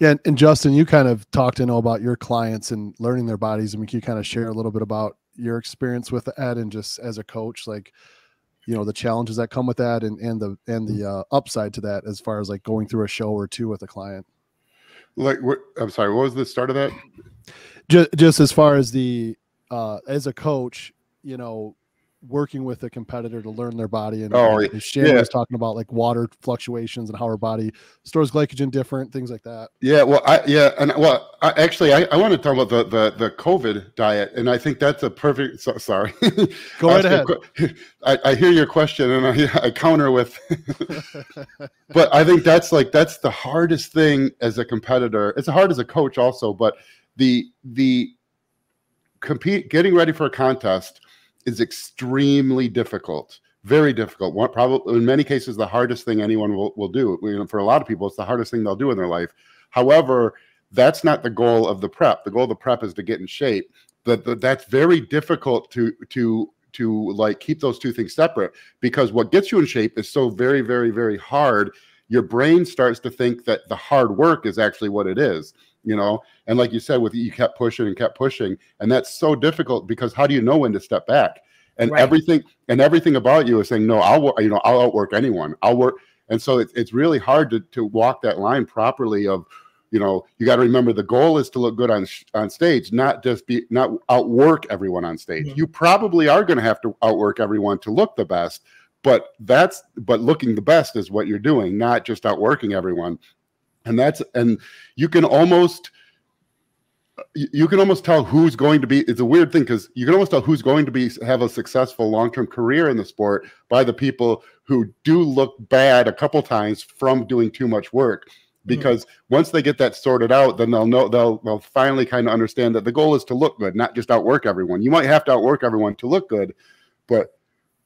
Yeah, and Justin, you kind of talked to know about your clients and learning their bodies. I mean, can you kind of share a little bit about your experience with that, and just as a coach, like, you know, the challenges that come with that, and the upside to that, as far as like going through a show or two with a client? Like, I'm sorry, what was the start of that? Just as far as the as a coach, you know, working with a competitor to learn their body, and Shannon was talking about like water fluctuations and how her body stores glycogen different, things like that. Yeah, well, I want to talk about the COVID diet, and I think that's a perfect. Sorry, go right ahead. I hear your question, and I counter with, but I think that's the hardest thing as a competitor. It's hard as a coach also, but the getting ready for a contest is extremely difficult. Very difficult. Probably in many cases, the hardest thing anyone will do. You know, for a lot of people, it's the hardest thing they'll do in their life. However, that's not the goal of the prep. The goal of the prep is to get in shape. That's very difficult to like keep those two things separate, because what gets you in shape is so very, very, very hard. Your brain starts to think that the hard work is actually what it is, you know? And like you said, you kept pushing and kept pushing. And that's so difficult, because how do you know when to step back? And everything about you is saying, no, I'll outwork anyone. I'll work. And so it's really hard to walk that line properly of, you know, you got to remember the goal is to look good on stage, not outwork everyone on stage. Mm-hmm. You probably are going to have to outwork everyone to look the best, but looking the best is what you're doing, not just outworking everyone. And you can almost tell who's going to be. It's a weird thing, because you can almost tell who's going to have a successful long-term career in the sport by the people who do look bad a couple times from doing too much work. Because once they get that sorted out, then they'll finally kind of understand that the goal is to look good, not just outwork everyone. You might have to outwork everyone to look good, but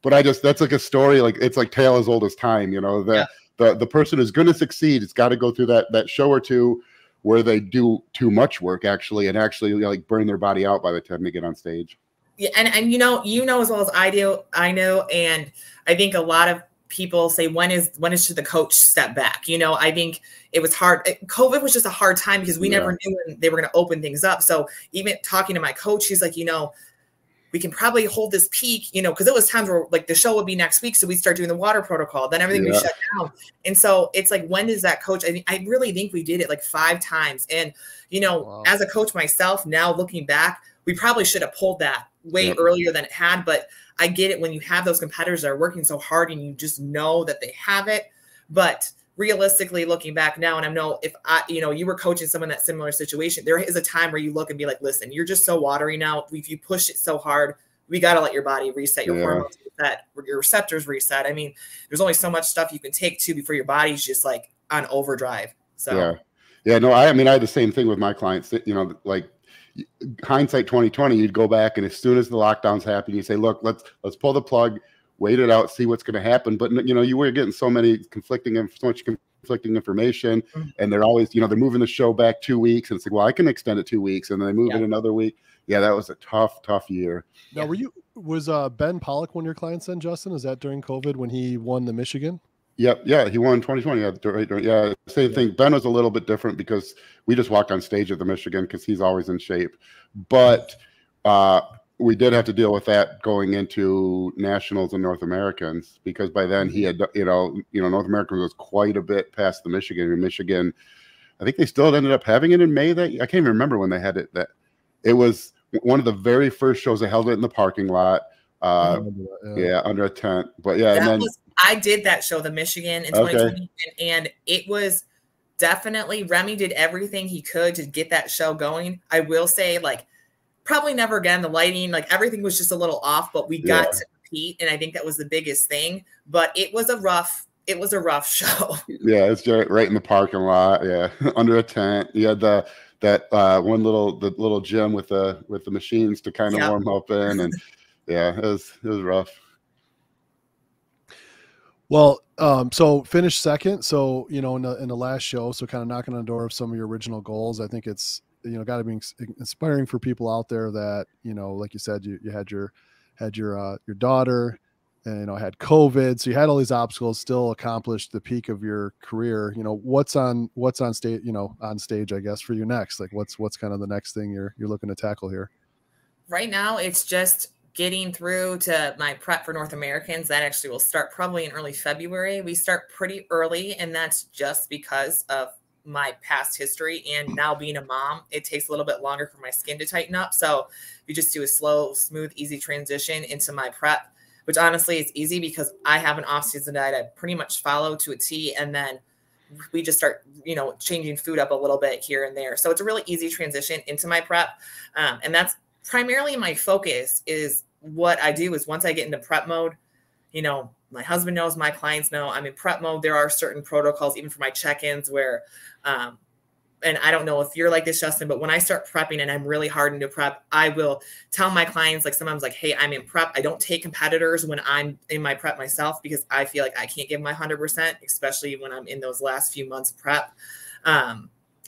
that's like a story, like it's like tale as old as time, you know. The person who's going to succeed has got to go through that show or two where they do too much work actually like burn their body out by the time they get on stage. Yeah, and you know as well as I know, and I think a lot of people say, when should the coach step back? You know, I think it was hard. COVID was just a hard time, because we never knew when they were going to open things up. So even talking to my coach, he's like, you know, we can probably hold this peak, you know, because it was times where like the show would be next week, so we'd start doing the water protocol, then everything would shut down. And so it's like, when does that coach? I really think we did it like 5 times. And, you know, as a coach myself, now looking back, we probably should have pulled that way earlier than it had. But I get it when you have those competitors that are working so hard and you just know that they have it. But realistically, looking back now, and I know if you were coaching someone in that similar situation, there is a time where you look and be like, listen, you're just so watery now. If you push it so hard, we got to let your body reset, your hormones reset, your receptors reset. I mean, there's only so much stuff you can take too before your body's just like on overdrive. So no, I mean, I had the same thing with my clients. You know, like hindsight 2020, you'd go back, and as soon as the lockdowns happen, you say, look, let's pull the plug, wait it out, see what's going to happen. But, you know, you were getting so much conflicting information, and they're always, you know, they're moving the show back 2 weeks, and it's like, well, I can extend it 2 weeks, and then they move it another week. Yeah, that was a tough year. Now, was Ben Pollock one of your clients then, Justin? Is that during COVID when he won the Michigan? Yep. Yeah, he won 2020. Yeah, same thing. Ben was a little bit different because we just walked on stage at the Michigan, because he's always in shape. But we did have to deal with that going into nationals and North Americans, because by then he had, you know, North American was quite a bit past the Michigan. In Michigan, I think they still ended up having it in May. I can't even remember when they had it. That it was one of the very first shows. They held it in the parking lot. Under a tent. But I did that show, the Michigan in 2020, and it was definitely, Remy did everything he could to get that show going. I will say, like, probably never again. The lighting, like everything was just a little off, but we got to compete, and I think that was the biggest thing. But it was a rough show. Yeah, it's right in the parking lot. Yeah, under a tent. You had that one little gym with the machines to kind of warm up in, and it was rough. Well, so finished second. So, you know, in the last show, so kind of knocking on the door of some of your original goals. I think it's, you know, got to be inspiring for people out there that, you know, like you said, you had your daughter, and, you know, had COVID. So you had all these obstacles, still accomplished the peak of your career. You know, what's on stage, you know, on stage, I guess, for you next? Like what's kind of the next thing you're looking to tackle here? Right now, it's just getting through to my prep for North Americans. That actually will start probably in early February. We start pretty early, and that's just because of my past history. And now being a mom, it takes a little bit longer for my skin to tighten up. So you just do a slow, smooth, easy transition into my prep, which honestly is easy because I have an off-season diet I pretty much follow to a T. And then we just start, you know, changing food up a little bit here and there. So it's a really easy transition into my prep. And that's primarily my focus. Is what I do is once I get into prep mode, you know, my husband knows, my clients know I'm in prep mode. There are certain protocols, even for my check-ins, where, and I don't know if you're like this, Justin, but when I start prepping and I'm really hard into prep, I will tell my clients, like sometimes like, hey, I'm in prep. I don't take competitors when I'm in my prep myself, because I feel like I can't give my 100%, especially when I'm in those last few months of prep.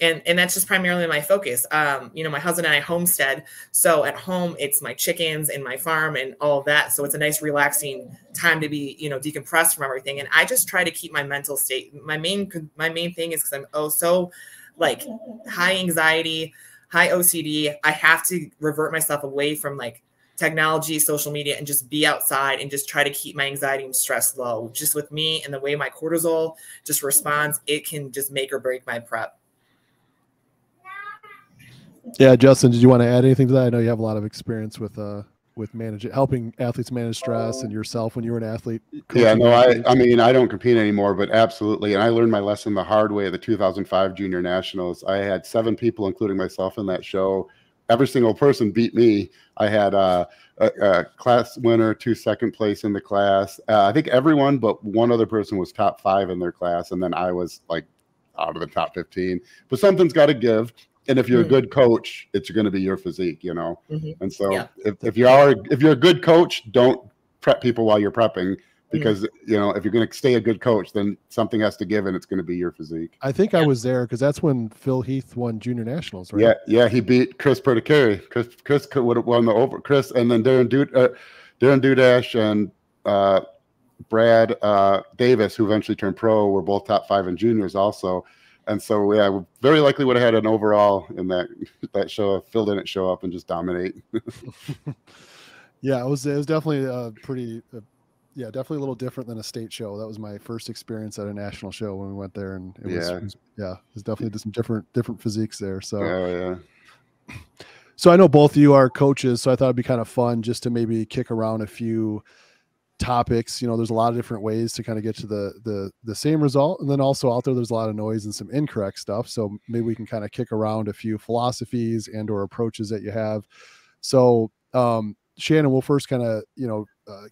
And that's just primarily my focus. You know, my husband and I homestead. So at home, it's my chickens and my farm and all of that. So it's a nice relaxing time to be, you know, decompressed from everything. And I just try to keep my mental state. My main thing is because I'm so like high anxiety, high OCD. I have to revert myself away from like technology, social media, and just be outside and just try to keep my anxiety and stress low. Just with me and the way my cortisol just responds, it can just make or break my prep. Yeah, Justin, did you want to add anything to that? I know you have a lot of experience with helping athletes manage stress, and yourself when you were an athlete. Yeah, no, I mean, I don't compete anymore, but absolutely. And I learned my lesson the hard way at the 2005 Junior Nationals. I had 7 people, including myself, in that show. Every single person beat me. I had a class winner, 2 second place in the class. I think everyone but one other person was top 5 in their class. And then I was like out of the top 15. But something's got to give. And if you're a good coach, it's going to be your physique, you know? And so if you're a good coach, don't prep people while you're prepping, because, you know, if you're going to stay a good coach, then something has to give, and it's going to be your physique. I think I was there because that's when Phil Heath won Junior Nationals, right? Yeah. He beat Chris Perticari. Chris would have won the over Chris, and then Darren Dudash and Brad Davis, who eventually turned pro, were both top 5 in juniors also. And so, yeah, we very likely would have had an overall in that show. If Phil didn't show up and just dominate. Yeah, it was definitely definitely a little different than a state show. That was my first experience at a national show when we went there, and it was definitely some different physiques there. So, So I know both of you are coaches, so I thought it'd be kind of fun just to maybe kick around a few topics. You know, there's a lot of different ways to kind of get to the same result, and then also out there's a lot of noise and some incorrect stuff. So maybe we can kind of kick around a few philosophies and or approaches that you have. So Shannon, we'll first kind of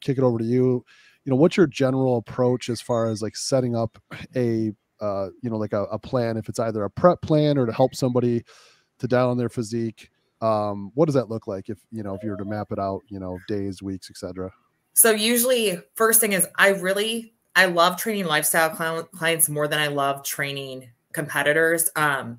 kick it over to you. You know, what's your general approach as far as like setting up a like a plan, if it's either a prep plan or to help somebody to dial in their physique? What does that look like if you were to map it out, days, weeks, etc.? So usually first thing is I love training lifestyle clients more than I love training competitors.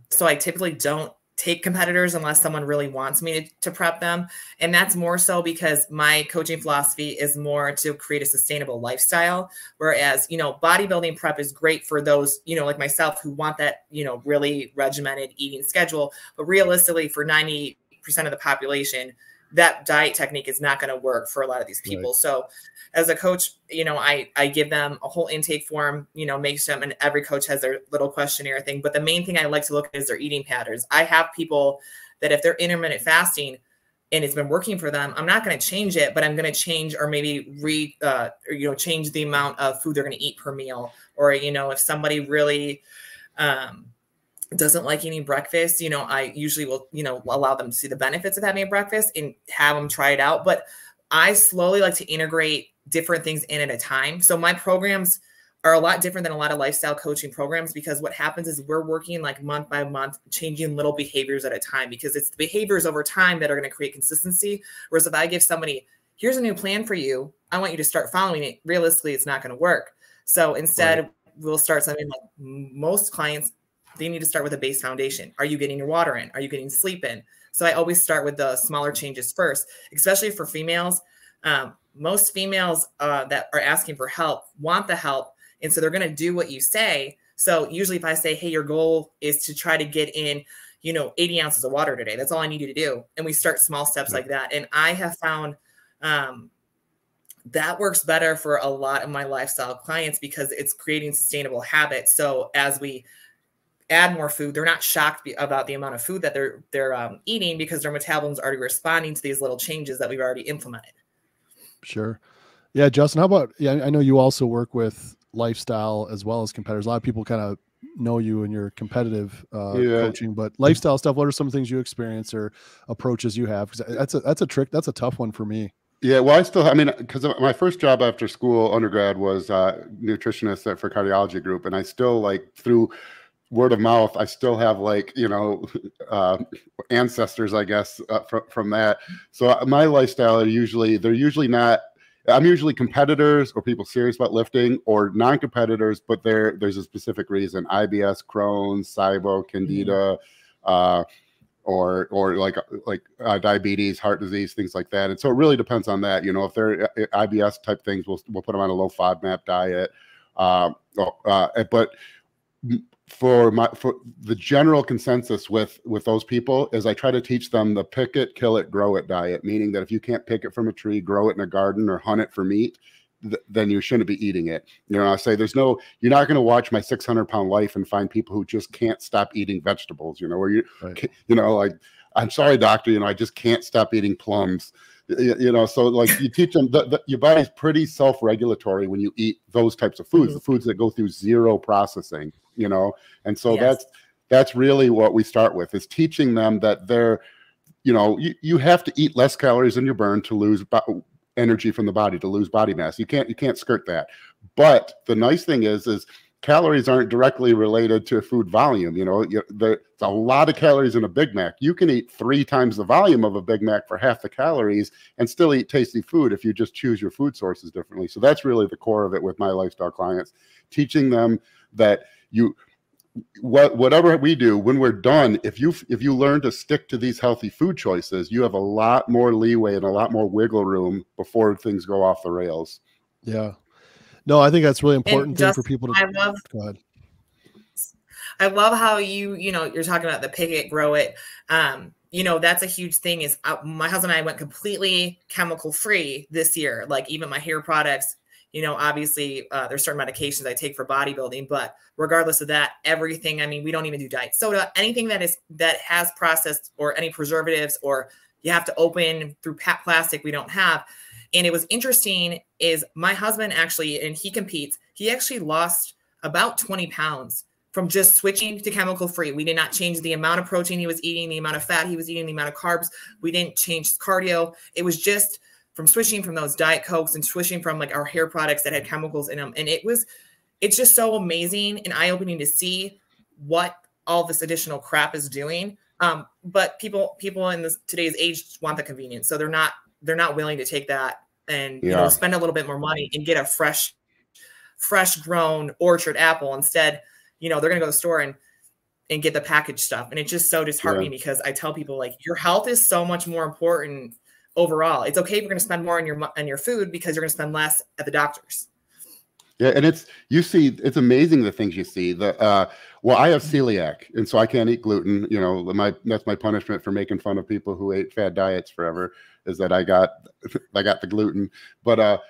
So I typically don't take competitors unless someone really wants me to prep them. And that's more so because my coaching philosophy is more to create a sustainable lifestyle. Whereas, bodybuilding prep is great for those, like myself, who want that, really regimented eating schedule. But realistically, for 90% of the population, that diet technique is not going to work for a lot of these people. Right. So as a coach, I give them a whole intake form, make them, and every coach has their little questionnaire thing. But the main thing I like to look at is their eating patterns. I have people that if they're intermittent fasting and it's been working for them, I'm not going to change it, but I'm going to change or maybe change the amount of food they're going to eat per meal. Or, if somebody really, doesn't like eating breakfast, I usually will, allow them to see the benefits of having a breakfast and have them try it out. But I slowly like to integrate different things in at a time. So my programs are a lot different than a lot of lifestyle coaching programs, because what happens is we're working like month by month, changing little behaviors at a time, because it's the behaviors over time that are going to create consistency. Whereas if I give somebody, here's a new plan for you, I want you to start following it, realistically, it's not going to work. So instead, we'll start something like most clients, they need to start with a base foundation. Are you getting your water in? Are you getting sleep in? So I always start with the smaller changes first, especially for females. most females that are asking for help want the help. And so they're going to do what you say. So usually if I say, hey, your goal is to try to get in, 80 ounces of water today, that's all I need you to do. And we start small steps like that. And I have found that works better for a lot of my lifestyle clients because it's creating sustainable habits. So as we add more food, they're not shocked about the amount of food that they're eating because their metabolism's already responding to these little changes that we've already implemented. Sure. Yeah. Justin, how about, I know you also work with lifestyle as well as competitors. A lot of people kind of know you in your competitive coaching, but lifestyle stuff, what are some things you experience or approaches you have? Because that's a tough one for me. Yeah, well, because my first job after school, undergrad, was nutritionist for cardiology group, and I still, like, through word of mouth, I still have, like, ancestors, I guess, from that. So my lifestyle they're usually not. I'm usually competitors or people serious about lifting, or non-competitors, but there's a specific reason: IBS, Crohn's, SIBO, Candida. Or like diabetes, heart disease, things like that. And so it really depends on that. If they're IBS type things, we'll put them on a low FODMAP diet. But for the general consensus with those people is I try to teach them the pick it, kill it, grow it diet, meaning that if you can't pick it from a tree, grow it in a garden, or hunt it for meat, then you shouldn't be eating it. I say you're not going to watch My 600-Pound Life and find people who just can't stop eating vegetables, where like, I'm sorry, doctor, I just can't stop eating plums, so like you teach them your body's pretty self-regulatory when you eat those types of foods, the foods that go through zero processing, and so that's really what we start with, is teaching them that you have to eat less calories than you burn to lose energy from the body, to lose body mass. You can't skirt that. But the nice thing is calories aren't directly related to food volume. There's a lot of calories in a Big Mac. You can eat 3 times the volume of a Big Mac for half the calories and still eat tasty food if you just choose your food sources differently. So that's really the core of it with my lifestyle clients, teaching them that whatever we do, when we're done, if you learn to stick to these healthy food choices, you have a lot more leeway and a lot more wiggle room before things go off the rails. Yeah. No, I think that's really important thing for people to go ahead. I love how you're talking about the pick it, grow it. That's a huge thing is my husband and I went completely chemical free this year. Like even my hair products, obviously there's certain medications I take for bodybuilding, but regardless of that, everything, we don't even do diet soda, anything that has processed or any preservatives, or you have to open through plastic, we don't have. And it was interesting is my husband actually, and he competes, he actually lost about 20 pounds from just switching to chemical free. We did not change the amount of protein he was eating, the amount of fat he was eating, the amount of carbs. We didn't change cardio. It was just from switching from those Diet Cokes and switching from like our hair products that had chemicals in them. And it's just so amazing and eye-opening to see what all this additional crap is doing. But people in today's age want the convenience. So they're not willing to take that and spend a little bit more money and get a fresh grown orchard apple. Instead, they're going to go to the store and get the packaged stuff. And it's just so disheartening because I tell people, like, your health is so much more important overall. It's okay if you're going to spend more on your food because you're going to spend less at the doctor's. Yeah, and it's amazing the things you see. Well, I have celiac, and so I can't eat gluten. That's my punishment for making fun of people who ate fad diets forever, is that I got the gluten. But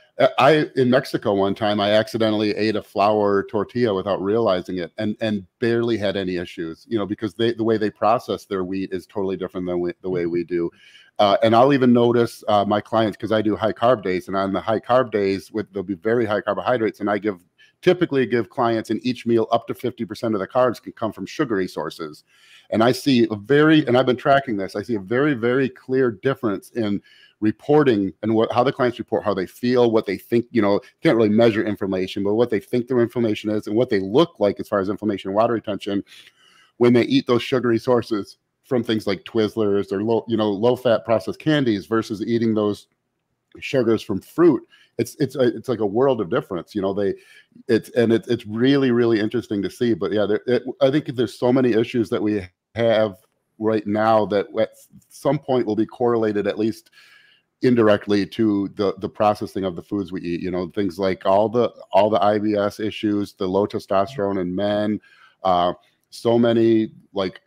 in Mexico one time, I accidentally ate a flour tortilla without realizing it, and barely had any issues. Because the way they process their wheat is totally different than the way we do. And I'll even notice my clients, because I do high carb days, and on the high carb days, there'll be very high carbohydrates, and I typically give clients in each meal up to 50% of the carbs can come from sugary sources. And I see and I've been tracking this, I see a very, very clear difference in reporting and how the clients report, how they feel, what they think. Can't really measure inflammation, but what they think their inflammation is and what they look like as far as inflammation and water retention when they eat those sugary sources from things like Twizzlers or low fat processed candies versus eating those sugars from fruit. It's like a world of difference. It's really, really interesting to see. But yeah, I think there's so many issues that we have right now that at some point will be correlated, at least indirectly to the processing of the foods we eat. You know, things like all the IBS issues, the low testosterone in men, so many like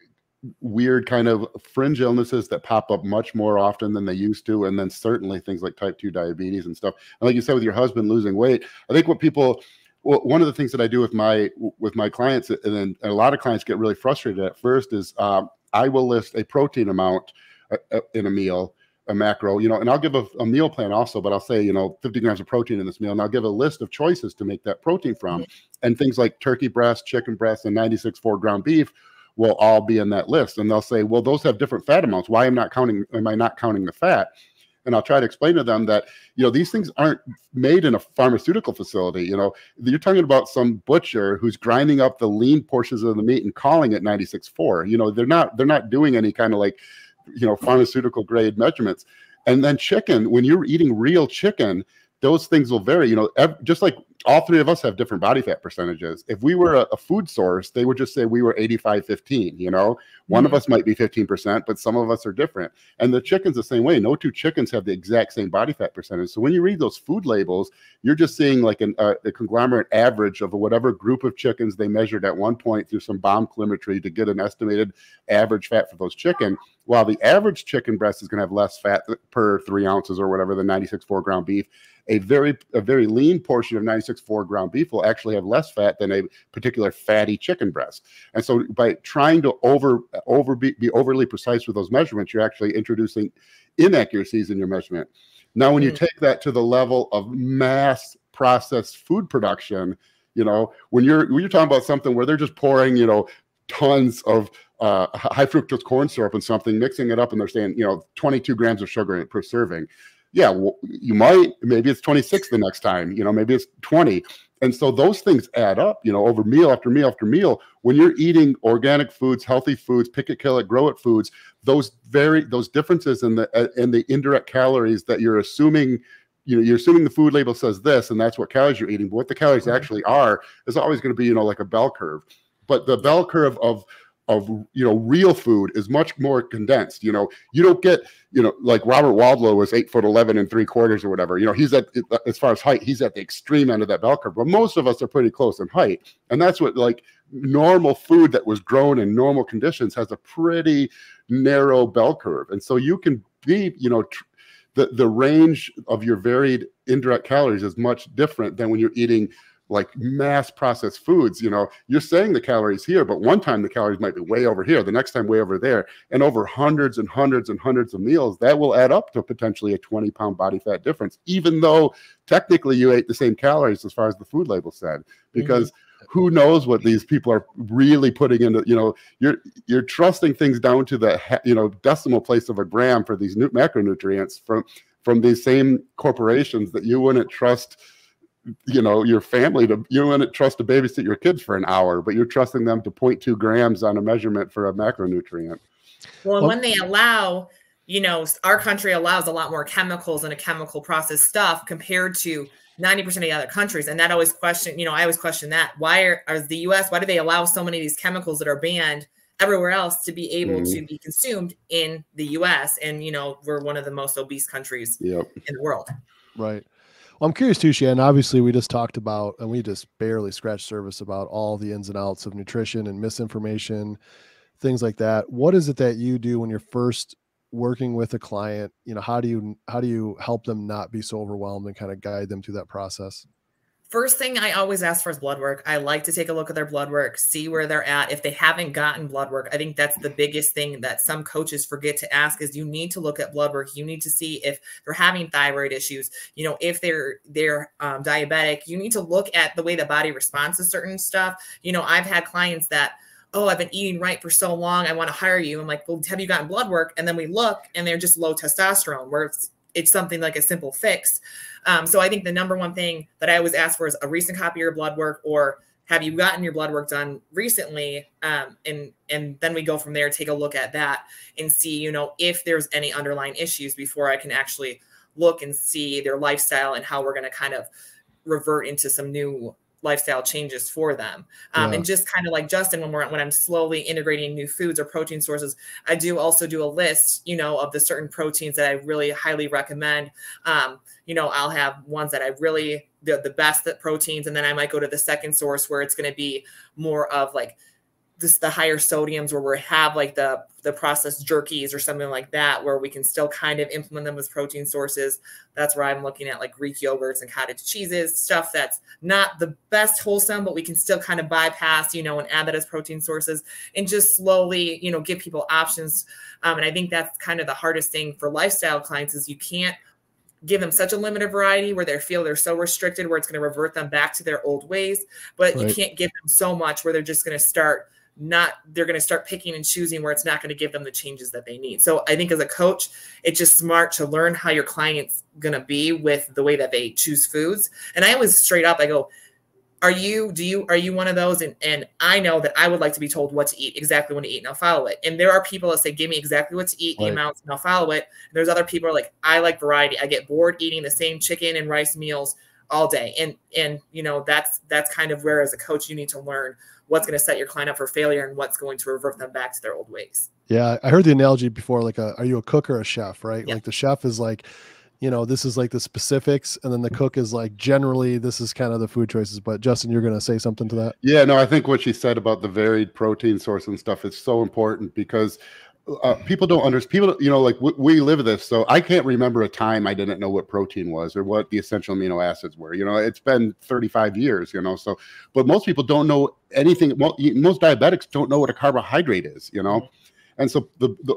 weird kind of fringe illnesses that pop up much more often than they used to, and then certainly things like type 2 diabetes and stuff. And like you said, with your husband losing weight, I think one of the things that I do with my clients, and then a lot of clients get really frustrated at first, is I will list a protein amount in a meal, a macro, you know, and I'll give a meal plan also, but I'll say, you know, 50 grams of protein in this meal, and I'll give a list of choices to make that protein from. And things like turkey breast, chicken breast, and 96.4 ground beef will all be in that list. And they'll say, well, those have different fat amounts. Why am I not counting the fat? And I'll try to explain to them that, you know, these things aren't made in a pharmaceutical facility. You know, you're talking about some butcher who's grinding up the lean portions of the meat and calling it 96.4. You know, they're not doing any kind of like, you know, pharmaceutical grade measurements. And then chicken, when you're eating real chicken, those things will vary. You know, just like all three of us have different body fat percentages. If we were a food source, they would just say we were 85-15, you know, one of us might be 15%, but some of us are different. And the chicken's the same way. No two chickens have the exact same body fat percentage. So when you read those food labels, you're just seeing like a conglomerate average of whatever group of chickens they measured at one point through some bomb calorimetry to get an estimated average fat for those chicken. While the average chicken breast is going to have less fat per 3 ounces or whatever than 96.4 ground beef, a very lean portion of 96.4 ground beef will actually have less fat than a particular fatty chicken breast. And so by trying to be overly precise with those measurements, you're actually introducing inaccuracies in your measurement. Now, when you take that to the level of mass processed food production, you know, when you're talking about something where they're just pouring, you know, tons of high fructose corn syrup and something, mixing it up, and they're saying, you know, 22 grams of sugar in it per serving. Yeah, well, maybe it's 26 the next time, you know, maybe it's 20. And so those things add up, you know, over meal after meal after meal. When you're eating organic foods, healthy foods, pick it, kill it, grow it foods, those differences in the indirect calories that you're assuming, you know, you're assuming the food label says this, and that's what calories you're eating. But what the calories actually are is always going to be, you know, like a bell curve. But the bell curve of you know, real food is much more condensed. You know, you don't get, you know, like Robert Wadlow was 8'11" 3/4" or whatever. You know, he's as far as height, he's at the extreme end of that bell curve. But most of us are pretty close in height, and that's what, like, normal food that was grown in normal conditions has a pretty narrow bell curve. And so you can be, you know, the range of your varied indirect calories is much different than when you're eating like mass processed foods. You know, you're saying the calories here, but one time the calories might be way over here, the next time way over there, and over hundreds and hundreds and hundreds of meals, that will add up to potentially a 20-pound body fat difference, even though technically you ate the same calories as far as the food label said, because who knows what these people are really putting into, you know, you're trusting things down to the, you know, decimal place of a gram for these macronutrients from these same corporations that you wouldn't trust, you know, your family to, you wouldn't trust to babysit your kids for an hour, but you're trusting them to 0.2 grams on a measurement for a macronutrient. Well, and when they allow, you know, our country allows a lot more chemicals and a chemical processed stuff compared to 90% of the other countries. And that always question, you know, I always question that. Why are the US, why do they allow so many of these chemicals that are banned everywhere else to be able to be consumed in the US? And, you know, we're one of the most obese countries in the world. Right. Well, I'm curious too, Shannon. Obviously, we just talked about, and we just barely scratched surface about all the ins and outs of nutrition and misinformation, things like that. What is it that you do when you're first working with a client? You know, how do you help them not be so overwhelmed and kind of guide them through that process? First thing I always ask for is blood work. I like to take a look at their blood work, see where they're at. If they haven't gotten blood work, I think that's the biggest thing that some coaches forget to ask is you need to look at blood work. You need to see if they're having thyroid issues. You know, if they're diabetic, you need to look at the way the body responds to certain stuff. You know, I've had clients that, oh, I've been eating right for so long, I want to hire you. I'm like, well, have you gotten blood work? And then we look and they're just low testosterone, where it's something like a simple fix. So I think the number one thing that I always ask for is a recent copy of your blood work, or have you gotten your blood work done recently? And then we go from there, take a look at that and see, you know, if there's any underlying issues before I can actually look and see their lifestyle and how we're going to kind of revert into some new lifestyle changes for them. And just kind of like Justin, when I'm slowly integrating new foods or protein sources, I do also do a list, you know, of the certain proteins that I really highly recommend. You know, I'll have ones that I really, the best proteins, and then I might go to the second source where it's going to be more of like the higher sodiums, where we have like the processed jerkies or something like that, where we can still kind of implement them as protein sources. That's where I'm looking at like Greek yogurts and cottage cheeses, stuff that's not the best wholesome, but we can still kind of bypass, you know, and add that as protein sources, and just slowly, you know, give people options. And I think that's kind of the hardest thing for lifestyle clients, is you can't give them such a limited variety where they feel they're so restricted where it's going to revert them back to their old ways, but you can't give them so much where they're just going to start picking and choosing, where it's not going to give them the changes that they need. So I think as a coach, it's just smart to learn how your client's going to be with the way that they choose foods. And I always straight up, I go, are you one of those? And I know that I would like to be told what to eat, exactly when to eat, and I'll follow it. And there are people that say, give me exactly what to eat, the amounts, and I'll follow it. And there's other people who are like, I like variety. I get bored eating the same chicken and rice meals all day. And you know, that's kind of where, as a coach, you need to learn what's going to set your client up for failure and what's going to revert them back to their old ways. Yeah. I heard the analogy before, like, are you a cook or a chef, right? Yeah. Like the chef is like, you know, this is like the specifics, and then the cook is like, generally this is kind of the food choices. But Justin, you're going to say something to that? Yeah, no, I think what she said about the varied protein source and stuff is so important, because people don't understand. People, you know, like we live this, so I can't remember a time I didn't know what protein was or what the essential amino acids were. You know, it's been 35 years. You know, so but most people don't know anything. Most diabetics don't know what a carbohydrate is. You know. And so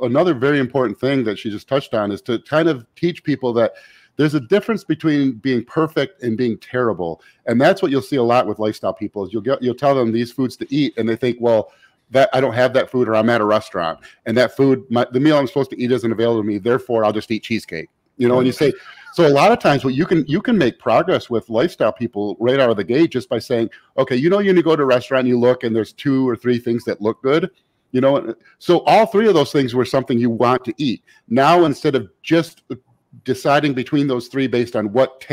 another very important thing that she just touched on is to kind of teach people that there's a difference between being perfect and being terrible. And that's what you'll see a lot with lifestyle people, is you'll tell them these foods to eat, and they think, well, that I don't have that food, or I'm at a restaurant and that food, the meal I'm supposed to eat isn't available to me, therefore I'll just eat cheesecake. You know, and you say, so a lot of times what you can make progress with lifestyle people right out of the gate just by saying, okay, you know, you go to a restaurant and you look and there's 2 or 3 things that look good. You know, so all 3 of those things were something you want to eat. Now, instead of just deciding between those 3 based on what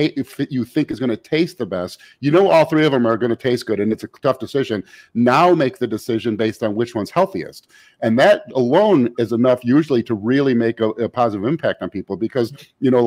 you think is going to taste the best, you know, all 3 of them are going to taste good, and it's a tough decision. Now make the decision based on which one's healthiest. And that alone is enough usually to really make a positive impact on people, because, you know,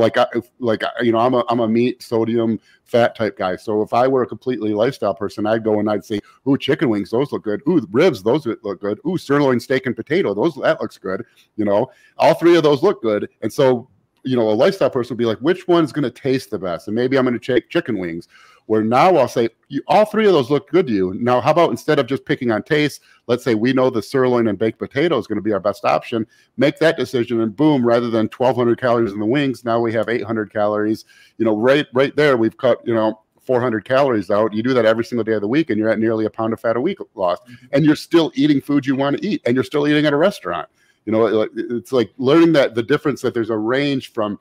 you know, I'm a meat, sodium, fat type guy. So if I were a completely lifestyle person, I'd go and I'd say, ooh, chicken wings, those look good. Ooh, ribs, those look good. Ooh, sirloin steak and potato, that looks good. You know, all 3 of those look good. And so, you know, a lifestyle person would be like, which one's going to taste the best? And maybe I'm going to take chicken wings. Where now I'll say, all 3 of those look good to you. Now, how about instead of just picking on taste, let's say we know the sirloin and baked potato is going to be our best option. Make that decision, and boom, rather than 1,200 calories in the wings, now we have 800 calories. You know, right there, we've cut, you know, 400 calories out. You do that every single day of the week, and you're at nearly a pound of fat a week lost. And you're still eating food you want to eat, and you're still eating at a restaurant. You know, it's like learning that the difference, that there's a range from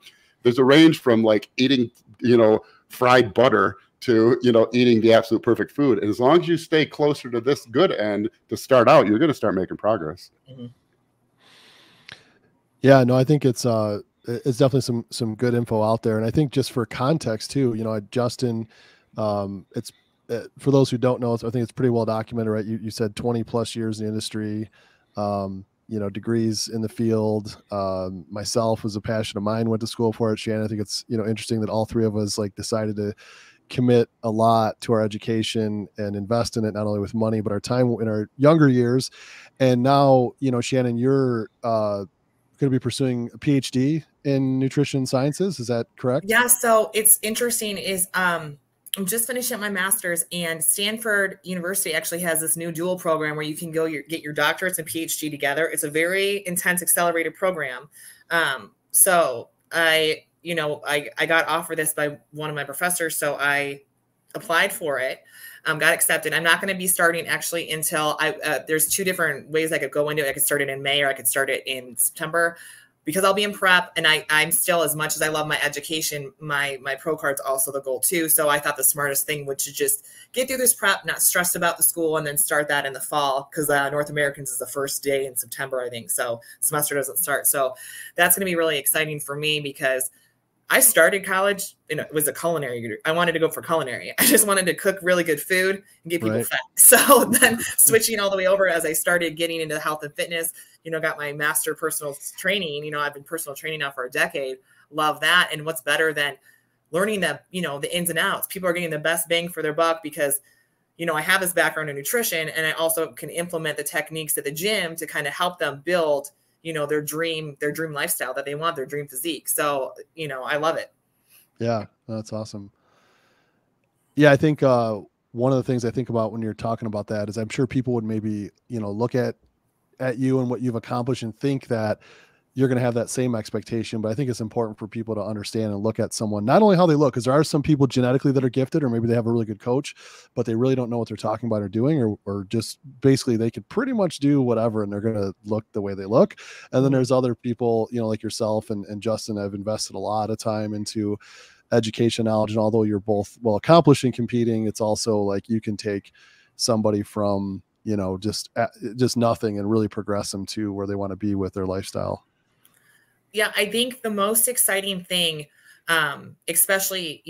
like eating, you know, fried butter to, you know, eating the absolute perfect food. And as long as you stay closer to this good end to start out, you're going to start making progress. Yeah, no, I think it's definitely some good info out there. And I think just for context too, you know, Justin, it's for those who don't know, I think it's pretty well documented, right? You said 20 plus years in the industry, you know, degrees in the field. Myself was a passion of mine, went to school for it. Shannon, I think it's, you know, interesting that all 3 of us like decided to commit a lot to our education and invest in it, not only with money, but our time in our younger years. And now, you know, Shannon, you're going to be pursuing a PhD in nutrition sciences. Is that correct? Yeah. So it's interesting is, I'm just finishing up my master's, and Stanford University actually has this new dual program where you can go get your doctorates and PhD together. It's a very intense accelerated program. So I got offered this by one of my professors. So I applied for it, got accepted. I'm not going to be starting actually until there's 2 different ways I could go into it. I could start it in May, or I could start it in September, because I'll be in prep, and I'm still, as much as I love my education, my pro card's also the goal too. So I thought the smartest thing would to just get through this prep, not stressed about the school, and then start that in the fall, because North Americans is the first day in September, I think. So semester doesn't start. So that's going to be really exciting for me, because I started college, it was a culinary degree. I wanted to go for culinary. I just wanted to cook really good food and get people fat. So then switching all the way over as I started getting into health and fitness, got my master personal training. I've been personal training now for a decade. Love that. And what's better than learning the ins and outs? People are getting the best bang for their buck because, I have this background in nutrition, and I also can implement the techniques at the gym to kind of help them build their dream lifestyle that they want, their dream physique. So, I love it. Yeah, that's awesome. Yeah. I think, one of the things I think about when you're talking about that is I'm sure people would maybe, look at you and what you've accomplished and think that you're going to have that same expectation. But I think it's important for people to understand and look at someone, not only how they look, because there are some people genetically that are gifted, or maybe they have a really good coach, but they really don't know what they're talking about or doing, or just basically they could pretty much do whatever and they're going to look the way they look. And then there's other people, like yourself and Justin have invested a lot of time into education, knowledge. And although you're both well accomplished in competing, it's also like you can take somebody from, just nothing and really progress them to where they want to be with their lifestyle. Yeah, I think the most exciting thing, especially,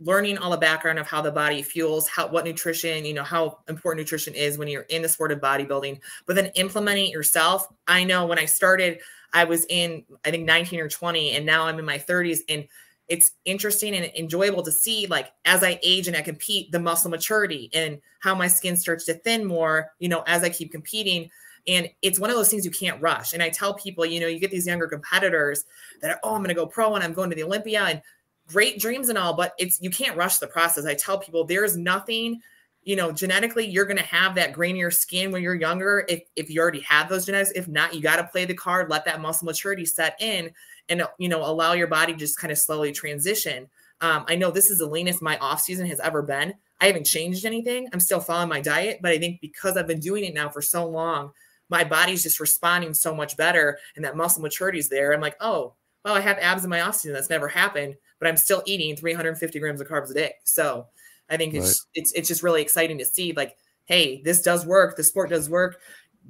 learning all the background of how the body fuels, what nutrition, how important nutrition is when you're in the sport of bodybuilding, but then implementing it yourself. I know when I started, I was in, I think 19 or 20, and now I'm in my 30s, and it's interesting and enjoyable to see, like, as I age and I compete, the muscle maturity and how my skin starts to thin more, as I keep competing. And it's one of those things you can't rush. And I tell people, you get these younger competitors that are, I'm going to go pro and I'm going to the Olympia, and great dreams and all, but you can't rush the process. I tell people there's nothing, genetically, you're going to have that grainier skin when you're younger. If you already have those genetics, if not, you got to play the card, let that muscle maturity set in and, allow your body to just kind of slowly transition. I know this is the leanest my off season has ever been. I haven't changed anything. I'm still following my diet, but I think because I've been doing it now for so long, my body's just responding so much better, and that muscle maturity is there. I'm like, oh, well, I have abs in my off season. That's never happened, but I'm still eating 350 grams of carbs a day. So I think it's just really exciting to see, like, hey, this does work. The sport does work.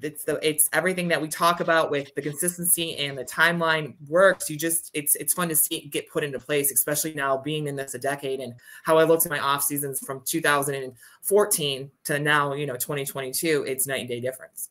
It's everything that we talk about with the consistency and the timeline works. It's fun to see it get put into place, especially now being in this a decade, and how I looked at my off seasons from 2014 to now, 2022, it's night and day difference.